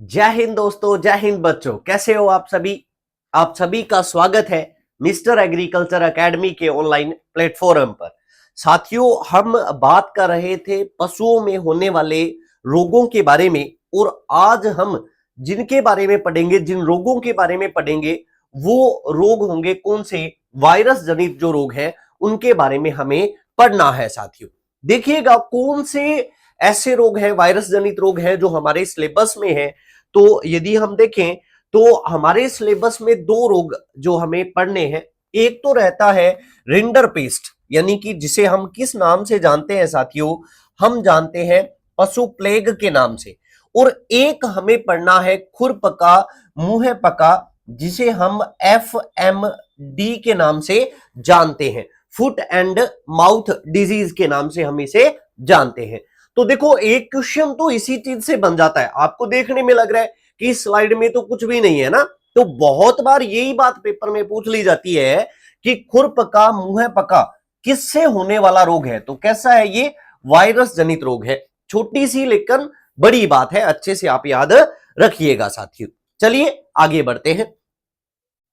जय हिंद दोस्तों, जय हिंद बच्चों। कैसे हो आप सभी का स्वागत है मिस्टर एग्रीकल्चर एकेडमी के ऑनलाइन प्लेटफॉर्म पर। साथियों, हम बात कर रहे थे पशुओं में होने वाले रोगों के बारे में, और आज हम जिनके बारे में पढ़ेंगे, जिन रोगों के बारे में पढ़ेंगे, वो रोग होंगे कौन से? वायरस जनित जो रोग है उनके बारे में हमें पढ़ना है। साथियों देखिएगा, कौन से ऐसे रोग हैं, वायरस जनित रोग हैं जो हमारे सिलेबस में है। तो यदि हम देखें तो हमारे सिलेबस में दो रोग जो हमें पढ़ने हैं, एक तो रहता है रिंडरपेस्ट, यानी कि जिसे हम किस नाम से जानते हैं साथियों? हम जानते हैं पशु प्लेग के नाम से। और एक हमें पढ़ना है खुरपका, मुंह पका, जिसे हम FMD के नाम से जानते हैं, फुट एंड माउथ डिजीज के नाम से हम इसे जानते हैं। तो देखो, एक क्वेश्चन तो इसी चीज से बन जाता है। आपको देखने में लग रहा है कि इस स्लाइड में तो कुछ भी नहीं है ना, तो बहुत बार यही बात पेपर में पूछ ली जाती है कि खुरपका, मुंह पका किससे होने वाला रोग है? तो कैसा है ये? वायरस जनित रोग है। छोटी सी लेकिन बड़ी बात है, अच्छे से आप याद रखिएगा साथियों। चलिए आगे बढ़ते हैं।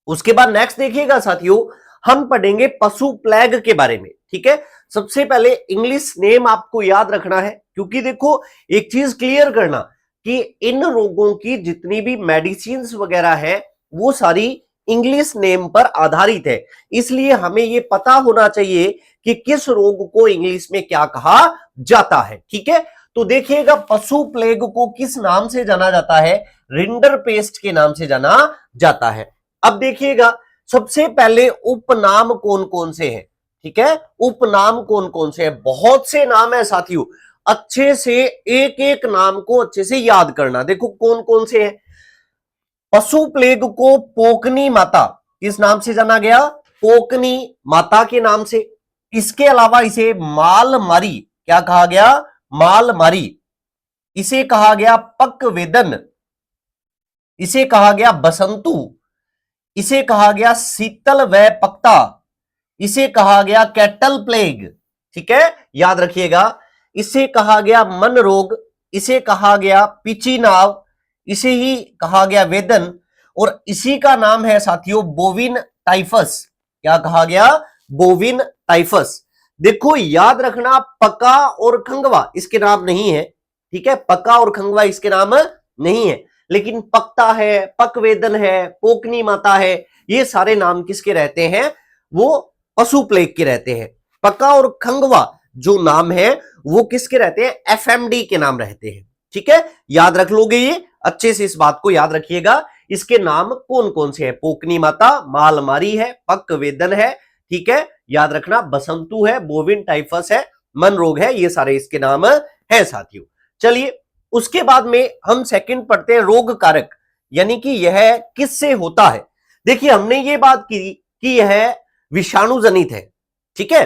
उसके बाद नेक्स्ट देखिएगा साथियों, हम पढ़ेंगे पशु प्लेग के बारे में। ठीक है, सबसे पहले इंग्लिश नेम आपको याद रखना है, क्योंकि देखो एक चीज क्लियर करना कि इन रोगों की जितनी भी मेडिसिन वगैरह है वो सारी इंग्लिश नेम पर आधारित है। इसलिए हमें ये पता होना चाहिए कि किस रोग को इंग्लिश में क्या कहा जाता है। ठीक है, तो देखिएगा, पशु प्लेग को किस नाम से जाना जाता है? रिंडरपेस्ट के नाम से जाना जाता है। अब देखिएगा, सबसे पहले उपनाम कौन कौन से हैं? ठीक है, उपनाम कौन कौन से हैं? बहुत से नाम है साथियों, अच्छे से एक एक नाम को अच्छे से याद करना। देखो कौन कौन से हैं। पशु प्लेग को पोकनी माता किस नाम से जाना गया? पोकनी माता के नाम से। इसके अलावा इसे मालमारी क्या कहा गया? मालमारी। इसे कहा गया पकवेदन, इसे कहा गया बसंतु, इसे कहा गया शीतल व पक्ता, इसे कहा गया कैटल प्लेग। ठीक है, याद रखिएगा। इसे कहा गया मन रोग, इसे कहा गया पिचीनाव, इसे ही कहा गया वेदन, और इसी का नाम है साथियों बोविन टाइफस। क्या कहा गया? बोविन टाइफस। देखो याद रखना, पका और खंगवा इसके नाम नहीं है। ठीक है, पका और खंगवा इसके नाम नहीं है, लेकिन पक्ता है, पकवेदन है, पोकनी माता है, ये सारे नाम किसके रहते हैं? वो पशु प्लेग के रहते हैं। पका और खंगवा जो नाम है वो किसके रहते हैं? FMD के नाम रहते हैं। ठीक है, याद रख लोगे, ये अच्छे से इस बात को याद रखिएगा। इसके नाम कौन कौन से हैं? पोकनी माता, मालमारी है, पकवेदन है, ठीक है, याद रखना, बसंतु है, बोविन टाइफस है, मन रोग है, ये सारे इसके नाम है साथियों। चलिए उसके बाद में हम सेकंड पढ़ते हैं रोग कारक, यानी कि यह किससे होता है। देखिए हमने ये बात की कि यह विषाणु जनित है। ठीक है,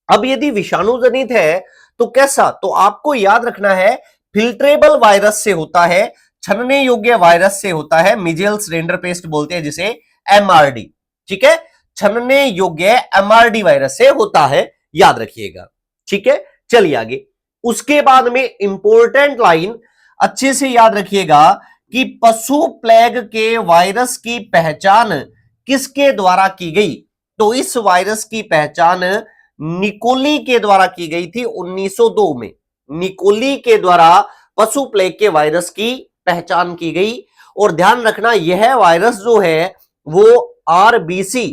अब यदि विषाणु जनित है तो कैसा? तो आपको याद रखना है, फिल्ट्रेबल वायरस से होता है, छनने योग्य वायरस से होता है, मिजेल्स रिंडरपेस्ट बोलते हैं जिसे, MRD। ठीक है, छनने योग्य MRD वायरस से होता है, याद रखिएगा। ठीक है, चलिए आगे। उसके बाद में इंपॉर्टेंट लाइन अच्छे से याद रखिएगा कि पशु प्लेग के वायरस की पहचान किसके द्वारा की गई? तो इस वायरस की पहचान निकोली के द्वारा की गई थी 1902 में। निकोली के द्वारा पशु प्लेग के वायरस की पहचान की गई। और ध्यान रखना, यह वायरस जो है वो RBC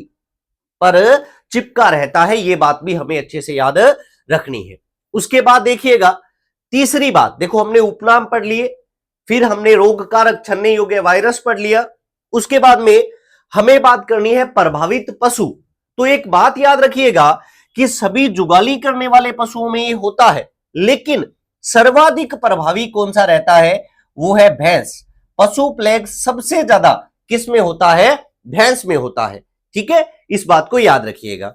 पर चिपका रहता है, यह बात भी हमें अच्छे से याद रखनी है। उसके बाद देखिएगा, तीसरी बात, देखो हमने उपनाम पढ़ लिए, फिर हमने रोग कारक छन्ने योग्य वायरस पढ़ लिया। उसके बाद में हमें बात करनी है प्रभावित पशु। तो एक बात याद रखिएगा कि सभी जुगाली करने वाले पशुओं में ये होता है, लेकिन सर्वाधिक प्रभावी कौन सा रहता है? वो है भैंस। पशु प्लेग सबसे ज्यादा किस में होता है? भैंस में होता है। ठीक है, इस बात को याद रखिएगा।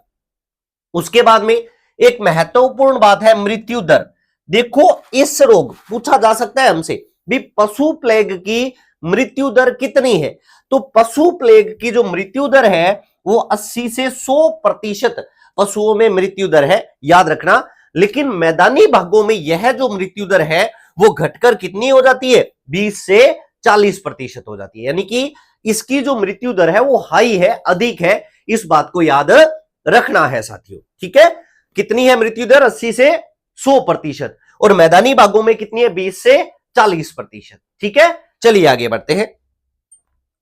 उसके बाद में एक महत्वपूर्ण बात है मृत्यु दर। देखो इस रोग पूछा जा सकता है हमसे भी, पशु प्लेग की मृत्यु दर कितनी है? तो पशु प्लेग की जो मृत्यु दर है वो 80 से 100% पशुओं में मृत्यु दर है, याद रखना। लेकिन मैदानी भागों में यह जो मृत्यु दर है वो घटकर कितनी हो जाती है? 20 से 40% हो जाती है। यानी कि इसकी जो मृत्यु दर है वो हाई है, अधिक है, इस बात को याद रखना है साथियों। ठीक है, कितनी है मृत्यु दर? 80 से 100%। और मैदानी भागों में कितनी है? 20 से 40%। ठीक है, चलिए आगे बढ़ते हैं।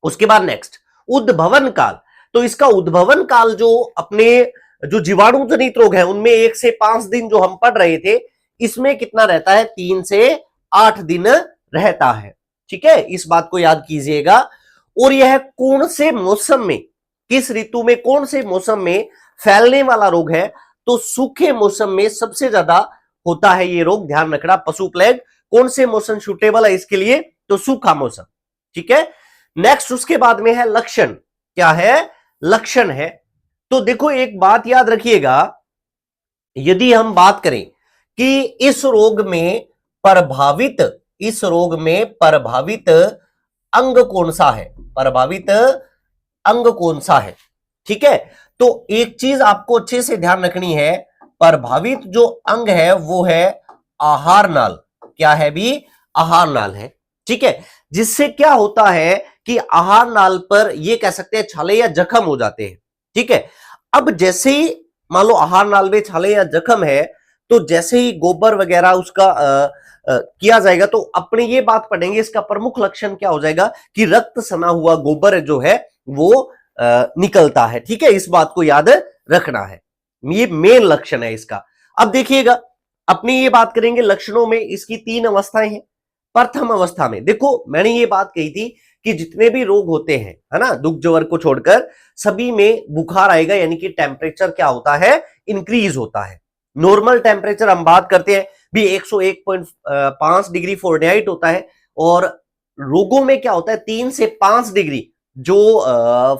उसके बाद नेक्स्ट उद्भवन काल। तो इसका उद्भवन काल जो अपने जो जीवाणु जनित रोग है उनमें 1 से 5 दिन जो हम पढ़ रहे थे, इसमें कितना रहता है? 3 से 8 दिन रहता है। ठीक है, इस बात को याद कीजिएगा। और यह कौन से मौसम में, किस ऋतु में, कौन से मौसम में फैलने वाला रोग है? तो सूखे मौसम में सबसे ज्यादा होता है ये रोग, ध्यान रखना। पशु प्लेग कौन से मौसम सूटेबल है इसके लिए? तो सूखा मौसम। ठीक है, नेक्स्ट उसके बाद में है लक्षण। क्या है? लक्षण है। तो देखो एक बात याद रखिएगा, यदि हम बात करें कि इस रोग में प्रभावित अंग कौन सा है, प्रभावित अंग कौन सा है? ठीक है, तो एक चीज आपको अच्छे से ध्यान रखनी है, प्रभावित जो अंग है वो है आहार नाल। क्या है भी? आहार नाल है। ठीक है, जिससे क्या होता है कि आहार नाल पर ये कह सकते हैं छाले या जख्म हो जाते हैं। ठीक है, अब जैसे ही मान लो आहार नाल में छाले या जख्म है, तो जैसे ही गोबर वगैरह उसका किया जाएगा तो अपने ये बात पढ़ेंगे, इसका प्रमुख लक्षण क्या हो जाएगा कि रक्त सना हुआ गोबर जो है वो निकलता है। ठीक है, इस बात को याद रखना है, ये मेन लक्षण है इसका। अब देखिएगा, अपनी ये बात करेंगे लक्षणों में, इसकी 3 अवस्थाएं हैं। प्रथम अवस्था में देखो, मैंने ये बात कही थी कि जितने भी रोग होते हैं, है ना, दुख ज्वर को छोड़कर, सभी में बुखार आएगा, यानी कि टेम्परेचर क्या होता है? इंक्रीज होता है। नॉर्मल टेम्परेचर हम बात करते हैं भी 101.5 डिग्री फ़ारेनहाइट होता है, और रोगों में क्या होता है? 3 से 5 डिग्री जो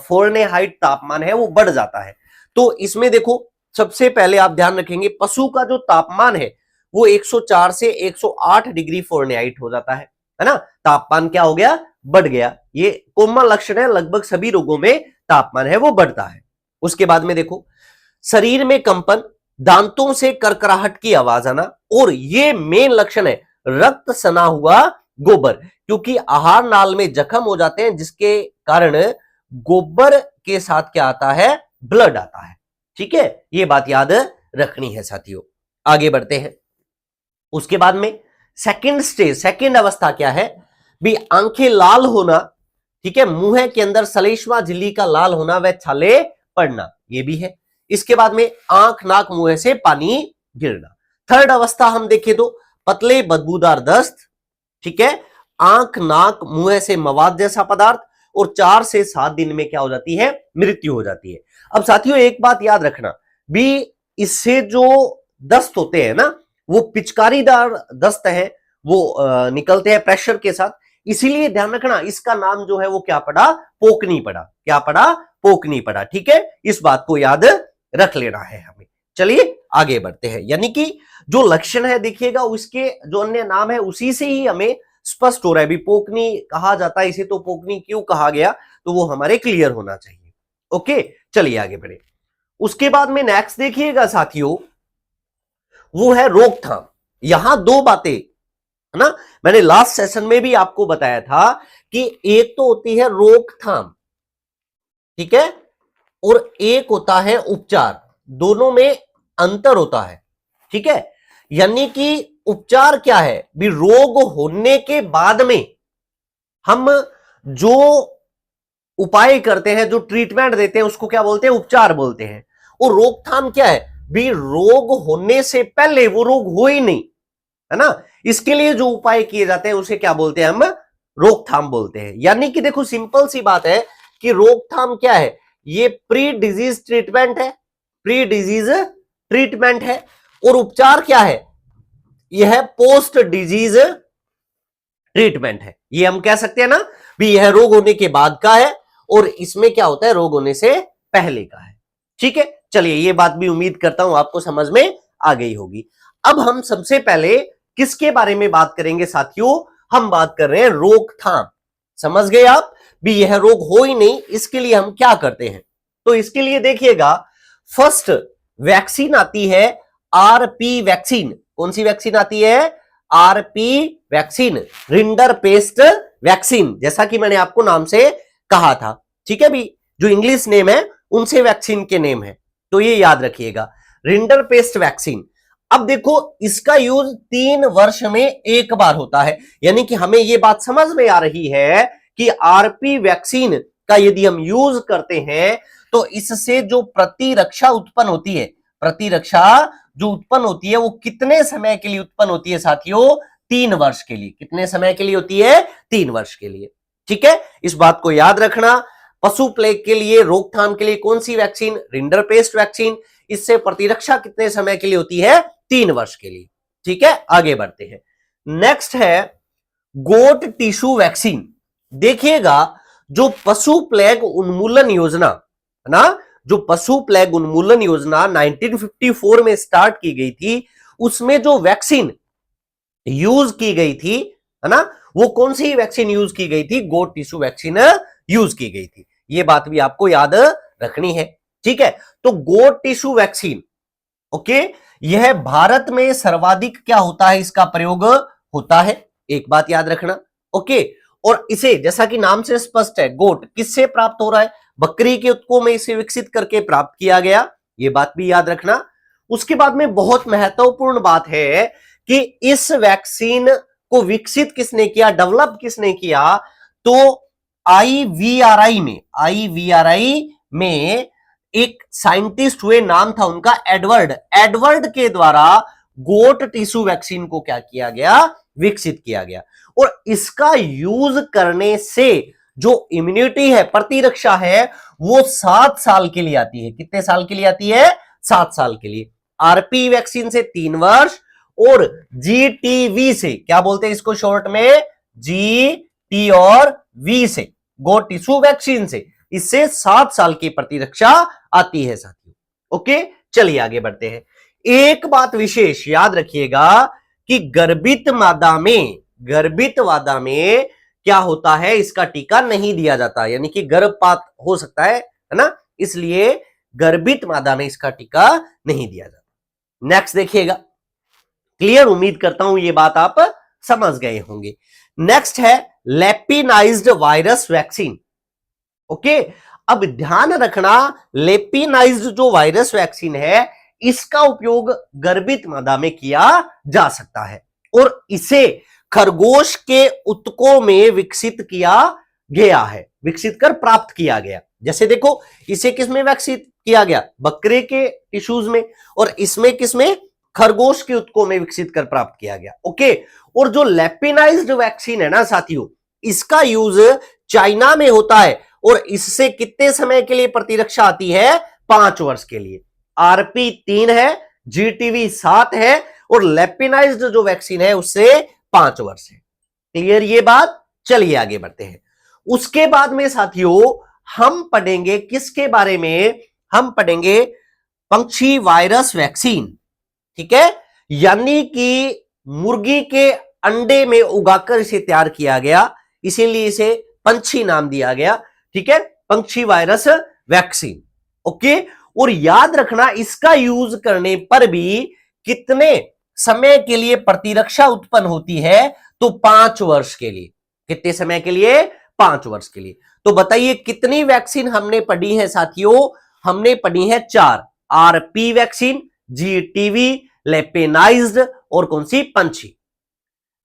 फ़ारेनहाइट तापमान है वो बढ़ जाता है। तो इसमें देखो, सबसे पहले आप ध्यान रखेंगे पशु का जो तापमान है वो 104 से 108 डिग्री फ़ारेनहाइट हो जाता है ना? तापमान क्या हो गया? बढ़ गया। ये कॉमन लक्षण है, लगभग सभी रोगों में तापमान है वो बढ़ता है। उसके बाद में देखो, शरीर में कंपन, दांतों से करकराहट की आवाज आना, और ये मेन लक्षण है रक्त सना हुआ गोबर, क्योंकि आहार नाल में जख्म हो जाते हैं जिसके कारण गोबर के साथ क्या आता है? ब्लड आता है। ठीक है, ये बात याद रखनी है साथियों। आगे बढ़ते हैं। उसके बाद में सेकंड स्टेज, सेकंड अवस्था क्या है भी? आंखें लाल होना। ठीक है, मुंह के अंदर सलेशमा झिल्ली का लाल होना व छाले पड़ना, ये भी है। इसके बाद में आंख, नाक, मुंह से पानी गिरना। थर्ड अवस्था हम देखें तो पतले बदबूदार दस्त। ठीक है, आंख, नाक, मुंह से मवाद जैसा पदार्थ, और 4 से 7 दिन में क्या हो जाती है? मृत्यु हो जाती है। अब साथियों एक बात याद रखना भी, इससे जो दस्त होते हैं ना, वो पिचकारीदार दस्त है, वो निकलते हैं प्रेशर के साथ, इसीलिए ध्यान रखना इसका नाम जो है वो क्या पड़ा? पोकनी पड़ा। क्या पड़ा? पोकनी पड़ा। ठीक है, इस बात को याद रख लेना है हमें। चलिए आगे बढ़ते हैं। यानी कि जो लक्षण है देखिएगा, उसके जो अन्य नाम है उसी से ही हमें स्पष्ट हो रहा है भी पोकनी कहा जाता है इसे, तो पोकनी क्यों कहा गया, तो वो हमारे क्लियर होना चाहिए। ओके, चलिए आगे बढ़े। उसके बाद में नेक्स्ट देखिएगा साथियों, वो है रोकथाम। यहां 2 बातें, है ना, मैंने लास्ट सेशन में भी आपको बताया था कि एक तो होती है रोकथाम, ठीक है, और एक होता है उपचार। दोनों में अंतर होता है। ठीक है, यानी कि उपचार क्या है भी? रोग होने के बाद में हम जो उपाय करते हैं, जो ट्रीटमेंट देते हैं, उसको क्या बोलते हैं? उपचार बोलते हैं। और रोकथाम क्या है भी? रोग होने से पहले वो रोग हो ही नहीं, है ना, इसके लिए जो उपाय किए जाते हैं उसे क्या बोलते हैं? हम रोकथाम बोलते हैं। यानी कि देखो सिंपल सी बात है कि रोकथाम क्या है? ये प्री डिजीज ट्रीटमेंट है, प्री डिजीज ट्रीटमेंट है। और उपचार क्या है? यह पोस्ट डिजीज ट्रीटमेंट है। ये हम कह सकते हैं ना भी यह रोग होने के बाद का है, और इसमें क्या होता है? रोग होने से पहले का है। ठीक है, चलिए ये बात भी उम्मीद करता हूं आपको समझ में आ गई होगी। अब हम सबसे पहले किसके बारे में बात करेंगे साथियों? हम बात कर रहे हैं रोकथाम। समझ गए आप भी यह रोग हो ही नहीं, इसके लिए हम क्या करते हैं? तो इसके लिए देखिएगा, फर्स्ट वैक्सीन आती है आरपी वैक्सीन। कौन सी वैक्सीन आती है? RP vaccine, rinder paste vaccine, जैसा कि मैंने आपको नाम से कहा था, ठीक है भी, जो इंग्लिश नेम है उनसे वैक्सीन के नेम है, तो ये याद रखिएगा, रिंडरपेस्ट वैक्सीन। अब देखो इसका यूज 3 वर्ष में एक बार होता है, यानी कि हमें ये बात समझ में आ रही है कि आरपी वैक्सीन का यदि हम यूज करते हैं तो इससे जो प्रतिरक्षा उत्पन्न होती है, प्रतिरक्षा जो उत्पन्न होती है वो कितने समय के लिए उत्पन्न होती है साथियों? 3 वर्ष के लिए। कितने समय के लिए होती है? 3 वर्ष के लिए। ठीक है, इस बात को याद रखना। पशु प्लेग के लिए रोकथाम के लिए कौन सी वैक्सीन? Rinderpest vaccine. इससे प्रतिरक्षा कितने समय के लिए होती है? 3 वर्ष के लिए। ठीक है, आगे बढ़ते हैं। नेक्स्ट है गोट टिश्यू वैक्सीन। देखिएगा, जो पशु प्लेग उन्मूलन योजना है ना, जो पशु प्लेग उन्मूलन योजना 1954 में स्टार्ट की गई थी, उसमें जो वैक्सीन यूज की गई थी, है ना, वो कौन सी वैक्सीन यूज की गई थी? गोट टिश्यू वैक्सीन यूज की गई थी। ये बात भी आपको याद रखनी है। ठीक है, तो गोट टिश्यू वैक्सीन, ओके, यह भारत में सर्वाधिक क्या होता है? इसका प्रयोग होता है, एक बात याद रखना। ओके, और इसे जैसा कि नाम से स्पष्ट है, गोट किससे प्राप्त हो रहा है? बकरी के उत्कों में इसे विकसित करके प्राप्त किया गया, ये बात भी याद रखना। उसके बाद में बहुत महत्वपूर्ण बात है कि इस वैक्सीन को विकसित किसने किया, डेवलप किसने किया? तो आईवीआरआई में एक साइंटिस्ट हुए, नाम था उनका एडवर्ड के द्वारा गोट टिश्यू वैक्सीन को क्या किया गया? विकसित किया गया। और इसका यूज करने से जो इम्यूनिटी है, प्रतिरक्षा है, वो 7 साल के लिए आती है। कितने साल के लिए आती है? 7 साल के लिए। आरपी वैक्सीन से 3 वर्ष, और जीटीवी से, क्या बोलते हैं इसको शॉर्ट में? जीटी और वी से, गोट टिश्यू वैक्सीन से, इससे 7 साल की प्रतिरक्षा आती है साथियों। ओके, चलिए आगे बढ़ते हैं। एक बात विशेष याद रखिएगा कि गर्भित मादा में क्या होता है? इसका टीका नहीं दिया जाता, यानी कि गर्भपात हो सकता है ना, इसलिए गर्भित मादा में इसका टीका नहीं दिया जाता। नेक्स्ट देखिएगा, क्लियर, उम्मीद करता हूं ये बात आप समझ गए होंगे। नेक्स्ट है लेपिनाइज्ड वायरस वैक्सीन। ओके, अब ध्यान रखना, लेपिनाइज्ड जो वायरस वैक्सीन है, इसका उपयोग गर्भित मादा में किया जा सकता है, और इसे खरगोश के उत्तकों में विकसित किया गया है, विकसित कर प्राप्त किया गया। जैसे देखो, इसे किसमें विकसित किया गया? बकरे के टिश्यूज में, और इसमें किसमें? खरगोश के उत्तकों में विकसित कर प्राप्त किया गया। ओके, और जो लेपिनाइज्ड वैक्सीन है ना साथियों, इसका यूज चाइना में होता है, और इससे कितने समय के लिए प्रतिरक्षा आती है? 5 वर्ष के लिए। आरपी 3 है, जीटीवी 7 है, और लेपिनाइज्ड जो वैक्सीन है उससे 5 वर्ष है। क्लियर ये बात? चलिए आगे बढ़ते हैं। उसके बाद में साथियों हम पढ़ेंगे किसके बारे में? हम पढ़ेंगे पंछी वायरस वैक्सीन। ठीक है, यानी कि मुर्गी के अंडे में उगाकर इसे तैयार किया गया, इसीलिए इसे पंछी नाम दिया गया। ठीक है, पंछी वायरस वैक्सीन। ओके, और याद रखना, इसका यूज करने पर भी कितने समय के लिए प्रतिरक्षा उत्पन्न होती है? तो 5 वर्ष के लिए। कितने समय के लिए? 5 वर्ष के लिए। तो बताइए कितनी वैक्सीन हमने पढ़ी है साथियों? हमने पढ़ी है 4, आरपी वैक्सीन, जीटीवी, लेपिनाइज्ड, और कौन सी? पंछी।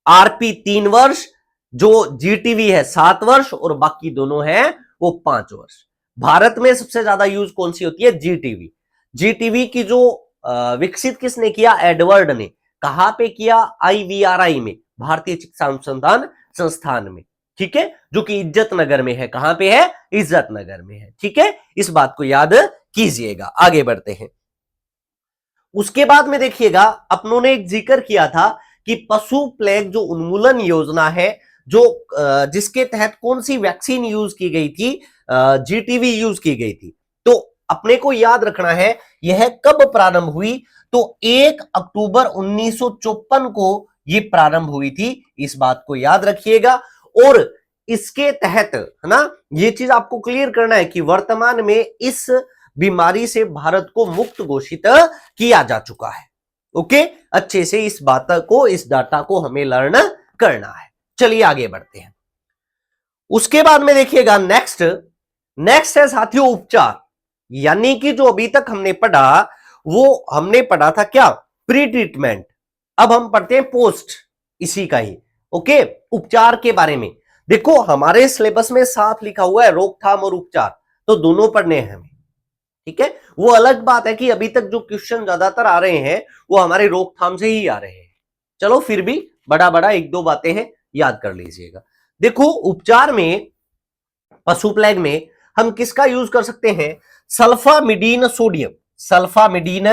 आरपी 3 वर्ष, जो जीटीवी है 7 वर्ष, और बाकी दोनों है वो 5 वर्ष। भारत में सबसे ज्यादा यूज कौन सी होती है? जीटीवी। जीटीवी की जो विकसित किसने किया? एडवर्ड ने। कहां पे किया? आईवीआरआई में, भारतीय चिकित्सा अनुसंधान संस्थान में। ठीक है, जो कि इज्जत नगर में है। कहां पे है? इज्जत नगर में है। ठीक है, इस बात को याद कीजिएगा। आगे बढ़ते हैं। उसके बाद में देखिएगा, अपनों ने एक जिक्र किया था कि पशु प्लेग जो उन्मूलन योजना है, जो जिसके तहत कौन सी वैक्सीन यूज की गई थी? जीटीवी यूज की गई थी। तो अपने को याद रखना है यह कब प्रारंभ हुई? तो 1 अक्टूबर 1954 को यह प्रारंभ हुई थी, इस बात को याद रखिएगा। और इसके तहत, है ना, यह चीज आपको क्लियर करना है कि वर्तमान में इस बीमारी से भारत को मुक्त घोषित किया जा चुका है। ओके, अच्छे से इस बात को, इस डाटा को हमें लर्न करना है। चलिए आगे बढ़ते हैं। उसके बाद में देखिएगा नेक्स्ट है साथियों उपचार, यानी कि जो अभी तक हमने पढ़ा वो हमने पढ़ा था क्या, प्री ट्रीटमेंट। अब हम पढ़ते हैं पोस्ट इसी का ही। ओके, उपचार के बारे में देखो हमारे सिलेबस में साफ लिखा हुआ है रोकथाम और उपचार, तो दोनों पढ़ने हैं हमें। ठीक है, वो अलग बात है कि अभी तक जो क्वेश्चन ज्यादातर आ रहे हैं वो हमारे रोकथाम से ही आ रहे हैं। चलो फिर भी बड़ा बड़ा एक दो बातें हैं, याद कर लीजिएगा। देखो उपचार में, पशु प्लेग में हम किसका यूज कर सकते हैं, सल्फामिडीन सोडियम। सल्फामिडीन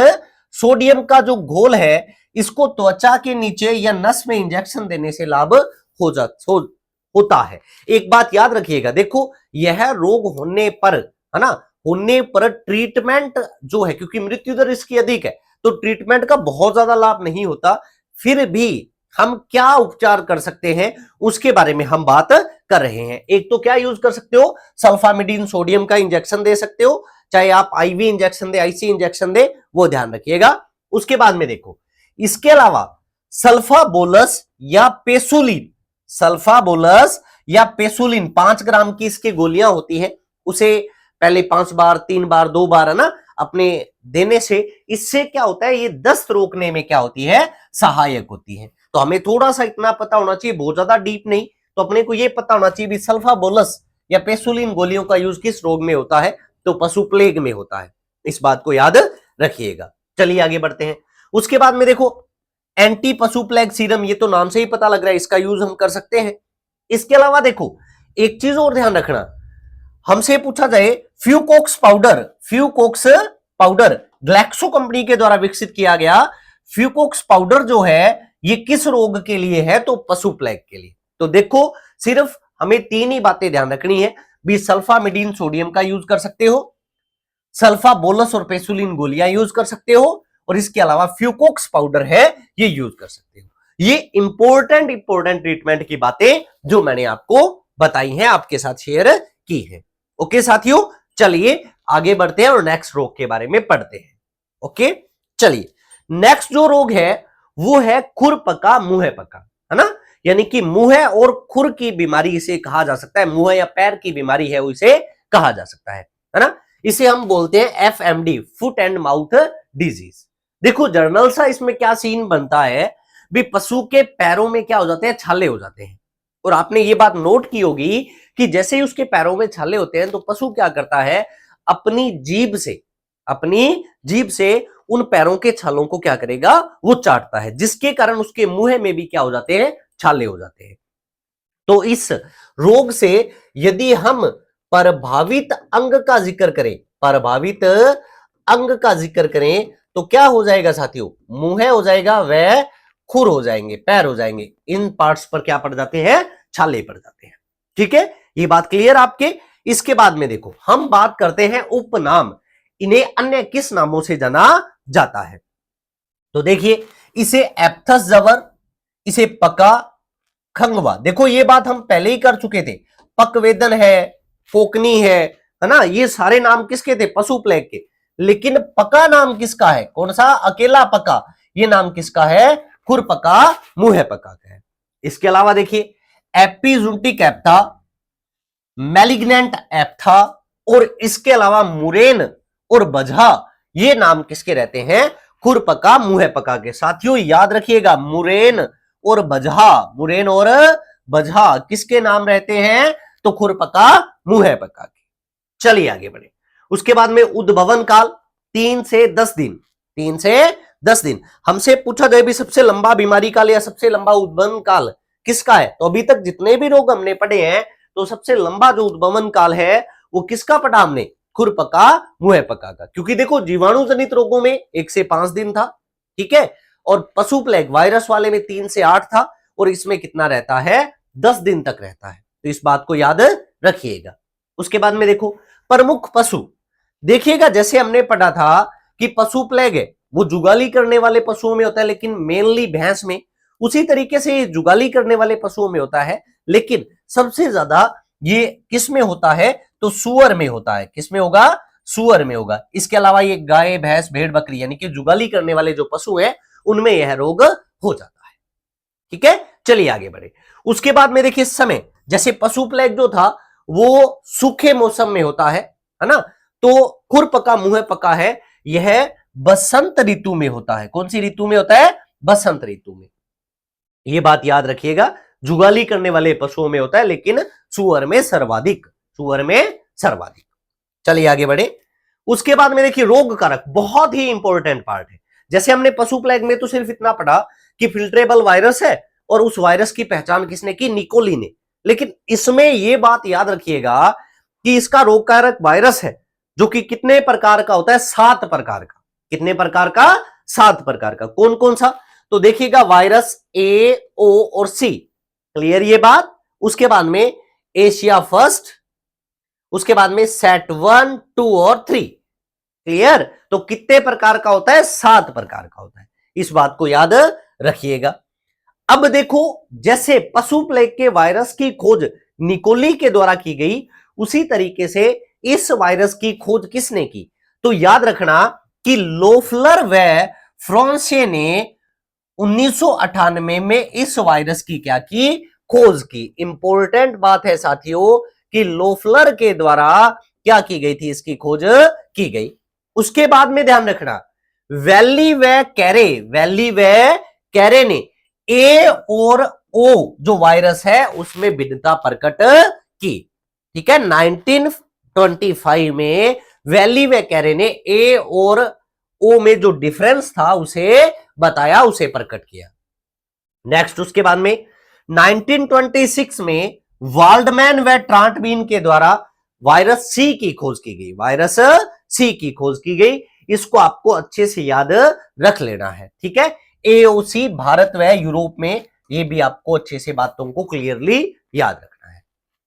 सोडियम का जो घोल है इसको त्वचा के नीचे या नस में इंजेक्शन देने से लाभ होता है। एक बात याद रखिएगा, देखो यह रोग होने पर, है ना, होने पर ट्रीटमेंट जो है, क्योंकि मृत्यु दर इसकी अधिक है तो ट्रीटमेंट का बहुत ज्यादा लाभ नहीं होता, फिर भी हम क्या उपचार कर सकते हैं उसके बारे में हम बात कर रहे हैं। एक तो क्या यूज कर सकते हो, सल्फामिडीन सोडियम का इंजेक्शन दे सकते हो, चाहे आप आईवी इंजेक्शन दे, आईसी इंजेक्शन दे, वो ध्यान रखिएगा। उसके बाद में देखो इसके अलावा सल्फाबोलस या पेसुलिन, सल्फाबोलस या पेसुलिन 5 ग्राम की इसकी गोलियां होती है, उसे पहले 5 बार 3 बार 2 बार, है ना, अपने देने से इससे क्या होता है, ये दस्त रोकने में क्या होती है, सहायक होती है। तो हमें थोड़ा सा इतना पता होना चाहिए, बहुत ज्यादा डीप नहीं, तो अपने को ये पता होना चाहिए भी सल्फाबोलस या पेसुलिन गोलियों का यूज किस रोग में होता है, तो पशु प्लेग में होता है। इस बात को याद रखिएगा। चलिए आगे बढ़ते हैं। उसके बाद में देखो एंटी पशु प्लेग सीरम, ये तो नाम से ही पता लग रहा है, इसका यूज हम कर सकते हैं। इसके अलावा देखो एक चीज और ध्यान रखना, हमसे पूछा जाए फ्यूकोक्स पाउडर, फ्यूकोक्स पाउडर ग्लैक्सो कंपनी के द्वारा विकसित किया गया फ्यूकोक्स पाउडर जो है ये किस रोग के लिए है, तो पशु प्लेग के लिए। तो देखो सिर्फ हमें 3 ही बातें ध्यान रखनी है भी, सल्फामिडीन सोडियम का यूज कर सकते हो, सल्फाबोलस और पेसुलिन गोलियां यूज कर सकते हो, और इसके अलावा फ्यूकोक्स पाउडर है ये यूज कर सकते हो। ये इंपॉर्टेंट ट्रीटमेंट की बातें जो मैंने आपको बताई हैं, आपके साथ शेयर की है। ओके साथियों, चलिए आगे बढ़ते हैं और नेक्स्ट रोग के बारे में पढ़ते हैं। ओके, चलिए नेक्स्ट जो रोग है वो है खुरपका मुंहपका, है ना, यानी कि मुंह और खुर की बीमारी इसे कहा जा सकता है, मुंह या पैर की बीमारी है वो इसे कहा जा सकता है ना। इसे हम बोलते हैं FMD, foot and mouth disease. देखो जर्नल सा इसमें क्या सीन बनता है भी, पशु के पैरों में क्या हो जाते हैं, छाले हो जाते हैं। और आपने ये बात नोट की होगी कि जैसे ही उसके पैरों में छाले होते हैं तो पशु क्या करता है, अपनी जीभ से उन पैरों के छालों को क्या करेगा, वो चाटता है, जिसके कारण उसके मुंह में भी क्या हो जाते हैं, छाले हो जाते हैं। तो इस रोग से यदि हम प्रभावित अंग का जिक्र करें, प्रभावित अंग का जिक्र करें तो क्या हो जाएगा साथियों, मुंह हो जाएगा, वह खुर हो जाएंगे, पैर हो जाएंगे, इन पार्ट्स पर क्या पड़ जाते हैं, छाले पड़ जाते हैं। ठीक है, ये बात क्लियर आपके। इसके बाद में देखो हम बात करते हैं उपनाम, इन्हें अन्य किस नामों से जाना जाता है। तो देखिए इसे एप्थस जवर, इसे पका खंगवा, देखो ये बात हम पहले ही कर चुके थे, पकवेदन है, फोकनी है ना, ये सारे नाम किसके थे, पशु प्लेग के। लेकिन पका नाम किसका है, कौन सा, अकेला पका, ये नाम किसका है, खुरपका मुंहपका का है। इसके अलावा देखिए एपिजूटिक एप्था, मैलिग्नेंट एप्था, और इसके अलावा मुरेन और बजहा, ये नाम किसके रहते हैं, खुरपका मुंहपका के। साथियों याद रखिएगा मुरेन और बजहा, मुरेन और बजहा किसके नाम रहते हैं, तो खुरपका मुंहपका के। चलिए आगे बढ़े। उसके बाद में उद्भवन काल 3 से 10 दिन, 3 से 10 दिन। हमसे पूछा जाए भी सबसे लंबा बीमारी काल या सबसे लंबा उद्भवन काल किसका है, तो अभी तक जितने भी रोग हमने पढ़े हैं तो सबसे लंबा जो उद्भवन काल है वो किसका पढ़ा हमने, खुरपका मुंहपका का। क्योंकि देखो जीवाणु जनित रोगों में 1 से 5 दिन था, ठीक है, और पशु प्लेग वायरस वाले में 3 से 8 था, और इसमें कितना रहता है, 10 दिन तक रहता है। तो इस बात को याद रखिएगा। उसके बाद में देखो प्रमुख पशु, देखिएगा जैसे हमने पढ़ा था कि पशु प्लेग है वो जुगाली करने वाले पशुओं में होता है, लेकिन मेनली भैंस में, उसी तरीके से जुगाली करने वाले पशुओं में होता है, लेकिन सबसे ज्यादा ये किस में होता है, तो सुअर में होता है। किस में होगा, सुअर में होगा। इसके अलावा ये गाय भैंस भेड़ बकरी यानी कि जुगाली करने वाले जो पशु हैं उनमें यह रोग हो जाता है। ठीक है, चलिए आगे बढ़े। उसके बाद में देखिए समय, जैसे पशु प्लेग जो था वो सूखे मौसम में होता है ना, तो खुर पका मुंह पका है, यह बसंत ऋतु में होता है। कौन सी ऋतु में होता है? बसंत ऋतु में। ये बात याद रखिएगा, जुगाली करने वाले पशुओं में होता है, लेकिन सुअर में सर्वाधिक, सुअर में सर्वाधिक। चलिए आगे बढ़े। उसके बाद में देखिए रोग कारक, बहुत ही इंपॉर्टेंट पार्ट है। जैसे हमने पशु प्लेग में तो सिर्फ इतना पढ़ा कि फिल्ट्रेबल वायरस है, और उस वायरस की पहचान किसने की? निकोली ने। लेकिन इसमें यह बात याद रखिएगा कि इसका रोग कारक वायरस है, जो कि कितने प्रकार का होता है? 7 प्रकार का। कितने प्रकार का? 7 प्रकार का। कौन कौन सा? तो देखिएगा, वायरस ए, ओ और सी। क्लियर ये बात? उसके बाद में एशिया फर्स्ट, उसके बाद में सेट 1, 2 और 3। क्लियर? तो कितने प्रकार का होता है? 7 प्रकार का होता है। इस बात को याद रखिएगा। अब देखो, जैसे पशु प्लेग के वायरस की खोज निकोली के द्वारा की गई, उसी तरीके से इस वायरस की खोज किसने की? तो याद रखना कि लोफलर व फ्रांसे ने 1998 में इस वायरस की क्या की? खोज की। इंपॉर्टेंट बात है साथियों कि लोफलर के द्वारा क्या की गई थी? इसकी खोज की गई। उसके बाद में ध्यान रखना, वैली व कैरे ने ए और ओ जो वायरस है उसमें भिन्नता प्रकट की। ठीक है, 1925 में वैली व कैरे ने ए और ओ में जो डिफरेंस था उसे बताया, उसे प्रकट किया। नेक्स्ट, उसके बाद में 1926 में वाल्डमैन व ट्रांटबीन के द्वारा वायरस सी की खोज की गई। वायरस सी की खोज की गई। इसको आपको अच्छे से याद रख लेना है। ठीक है, एओसी भारत व यूरोप में, ये भी आपको अच्छे से बातों को क्लियरली याद रखना है।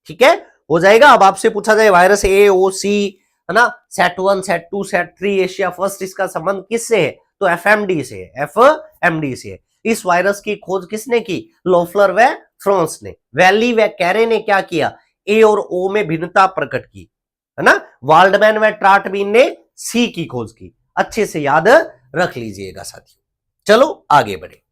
ठीक है, हो जाएगा। अब आपसे पूछा जाए वायरस एओसी, है ना, set 1, set 2, set 3, Asia first, इसका संबंध किससे है? तो एफएमडी से, एफएमडी से। इस वायरस की खोज किसने की? लोफलर व फ्रांस ने। वैली व कैरे ने क्या किया? ए और ओ में भिन्नता प्रकट की, है ना। वाल्डमैन व ट्राटबीन ने सी की खोज की। अच्छे से याद रख लीजिएगा साथियों। चलो आगे बढ़े।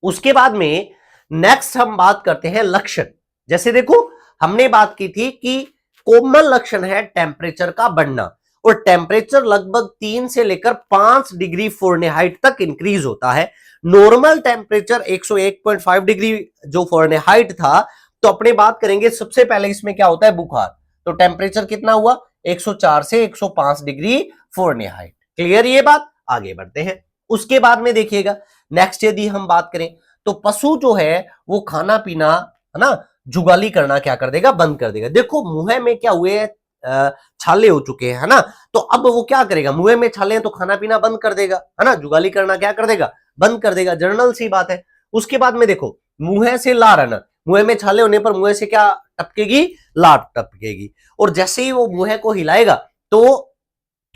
उसके बाद में नेक्स्ट हम बात करते हैं लक्षण। जैसे देखो, हमने बात की थी कि कॉमन लक्षण है टेम्परेचर का बढ़ना, और टेम्परेचर लगभग 3 से लेकर 5 डिग्री फ़ारेनहाइट तक इंक्रीज होता है। नॉर्मल टेम्परेचर 101.5 डिग्री जो फ़ारेनहाइट था, तो अपने बात करेंगे सबसे पहले इसमें क्या होता है? बुखार। तो टेम्परेचर कितना हुआ? 104 से 105 डिग्री फ़ारेनहाइट। क्लियर ये बात? आगे बढ़ते हैं। उसके बाद में देखिएगा, नेक्स्ट यदि हम बात करें तो पशु जो है वो खाना पीना, है ना, जुगाली करना क्या कर देगा? बंद कर देगा। देखो, मुंह में क्या हुए हैं? छाले हो चुके हैं, है ना। तो अब वो क्या करेगा? मुंह में छाले हैं तो खाना पीना बंद कर देगा, है ना। जुगाली करना क्या कर देगा? बंद कर देगा। जनरल सी बात है। उसके बाद में देखो, मुंह से लार आना, मुंह में छाले होने पर मुंह से क्या टपकेगी? लार टपकेगी। और जैसे ही वो मुंह को हिलाएगा तो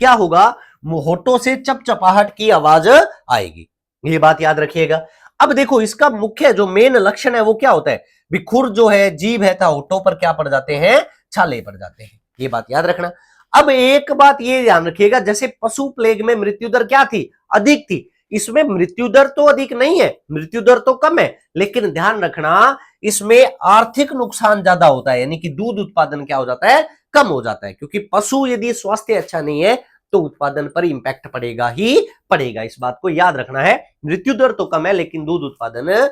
क्या होगा? होठों से चपचपाहट की आवाज आएगी। ये बात याद रखिएगा। अब देखो, इसका मुख्य जो मेन लक्षण है वो क्या होता है? खुर जो है, जीभ है, था होठों पर क्या पड़ जाते हैं? छाले पड़ जाते हैं। ये बात याद रखना। अब एक बात ये ध्यान रखिएगा, जैसे पशु प्लेग में मृत्यु दर क्या थी? अधिक थी। इसमें मृत्यु दर तो अधिक नहीं है, मृत्यु दर तो कम है, लेकिन ध्यान रखना इसमें आर्थिक नुकसान ज्यादा होता है, यानी कि दूध उत्पादन क्या हो जाता है? कम हो जाता है। क्योंकि पशु यदि स्वास्थ्य अच्छा नहीं है तो उत्पादन पर इंपैक्ट पड़ेगा ही पड़ेगा। इस बात को याद रखना है। मृत्यु दर तो कम है, लेकिन दूध उत्पादन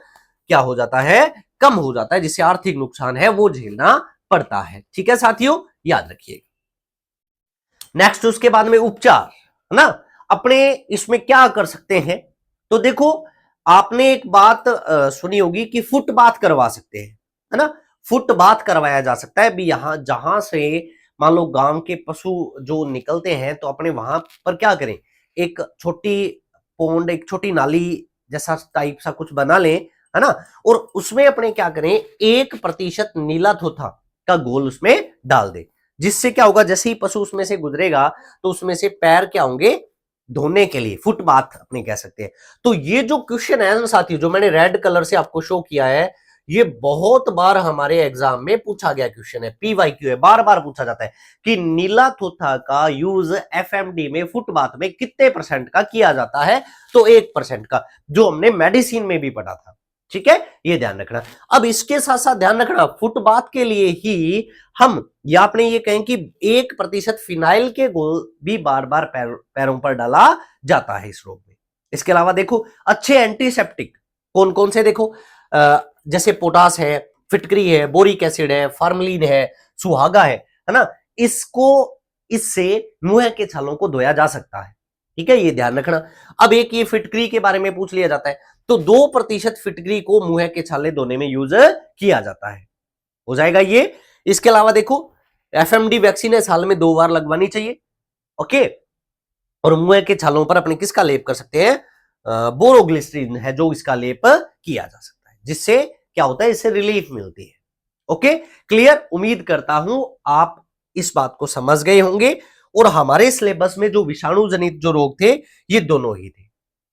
क्या हो जाता है? कम हो जाता है, जिससे आर्थिक नुकसान है वो झेलना पड़ता है। ठीक है साथियों, याद रखिएगा। नेक्स्ट, उसके बाद में उपचार, है ना। अपने इसमें क्या कर सकते हैं? तो देखो, आपने एक बात सुनी होगी कि फुट बाथ करवा सकते हैं, है ना। फुट बाथ करवाया जा सकता है भी। यहां जहां से मान लो गांव के पशु जो निकलते हैं, तो अपने वहां पर क्या करें? एक छोटी पोंड, एक छोटी नाली जैसा टाइप सा कुछ बना लें, है ना। और उसमें अपने क्या करें? 1% नीला थोथा का घोल उसमें डाल दे। जिससे क्या होगा? जैसे ही पशु उसमें से गुजरेगा तो उसमें से पैर क्या होंगे? धोने के लिए, फुट बाथ अपने कह सकते हैं। तो ये जो क्वेश्चन है ना साथियों, जो मैंने रेड कलर से आपको शो किया है, ये बहुत बार हमारे एग्जाम में पूछा गया क्वेश्चन है। पीवाईक्यू है, बार बार पूछा जाता है कि नीला थोथा का यूज एफएमडी में, फुट बाथ में कितने % का किया जाता है? तो 1% का, जो हमने मेडिसिन में भी पढ़ा था। ठीक है, ये ध्यान रखना। अब इसके साथ साथ ध्यान रखना, फुटबाथ के लिए ही हम या आपने ये कहें कि 1% फिनाइल के घोल भी बार बार पैरों पर डाला जाता है इस रोग में। इसके अलावा देखो अच्छे एंटीसेप्टिक कौन कौन से, देखो जैसे पोटास है, फिटकरी है, बोरिक एसिड है, फार्मलिन है, सुहागा है ना, इसको इससे मुंह के छालों को धोया जा सकता है। ठीक है, ये ध्यान रखना। अब एक ये फिटकरी के बारे में पूछ लिया जाता है, तो 2% फिटकरी को मुंह के छाले धोने में यूज किया जाता है, हो जाएगा ये। इसके अलावा देखो एफएमडी वैक्सीन है, साल में 2 बार लगवानी चाहिए। ओके, और मुंह के छालों पर अपने किसका लेप कर सकते हैं, बोरोग्लिसरीन है जो इसका लेप किया जा सकता है, जिससे क्या होता है, इससे रिलीफ मिलती है। Okay, clear. उम्मीद करता हूं आप इस बात को समझ गए होंगे। और हमारे सिलेबस में जो विषाणु जनित जो रोग थे ये दोनों ही थे,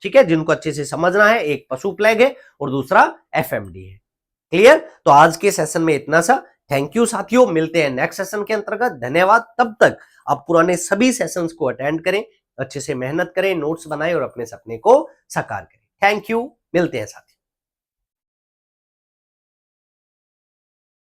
ठीक है, जिनको अच्छे से समझना है। एक पशु प्लेग है और दूसरा एफएमडी है। क्लियर। तो आज के सेशन में इतना सा। थैंक यू साथियों, मिलते हैं नेक्स्ट सेशन के अंतर्गत। धन्यवाद। तब तक आप पुराने सभी सेशंस को अटेंड करें, अच्छे से मेहनत करें, नोट्स बनाएं और अपने सपने को साकार करें। थैंक यू, मिलते हैं साथियों।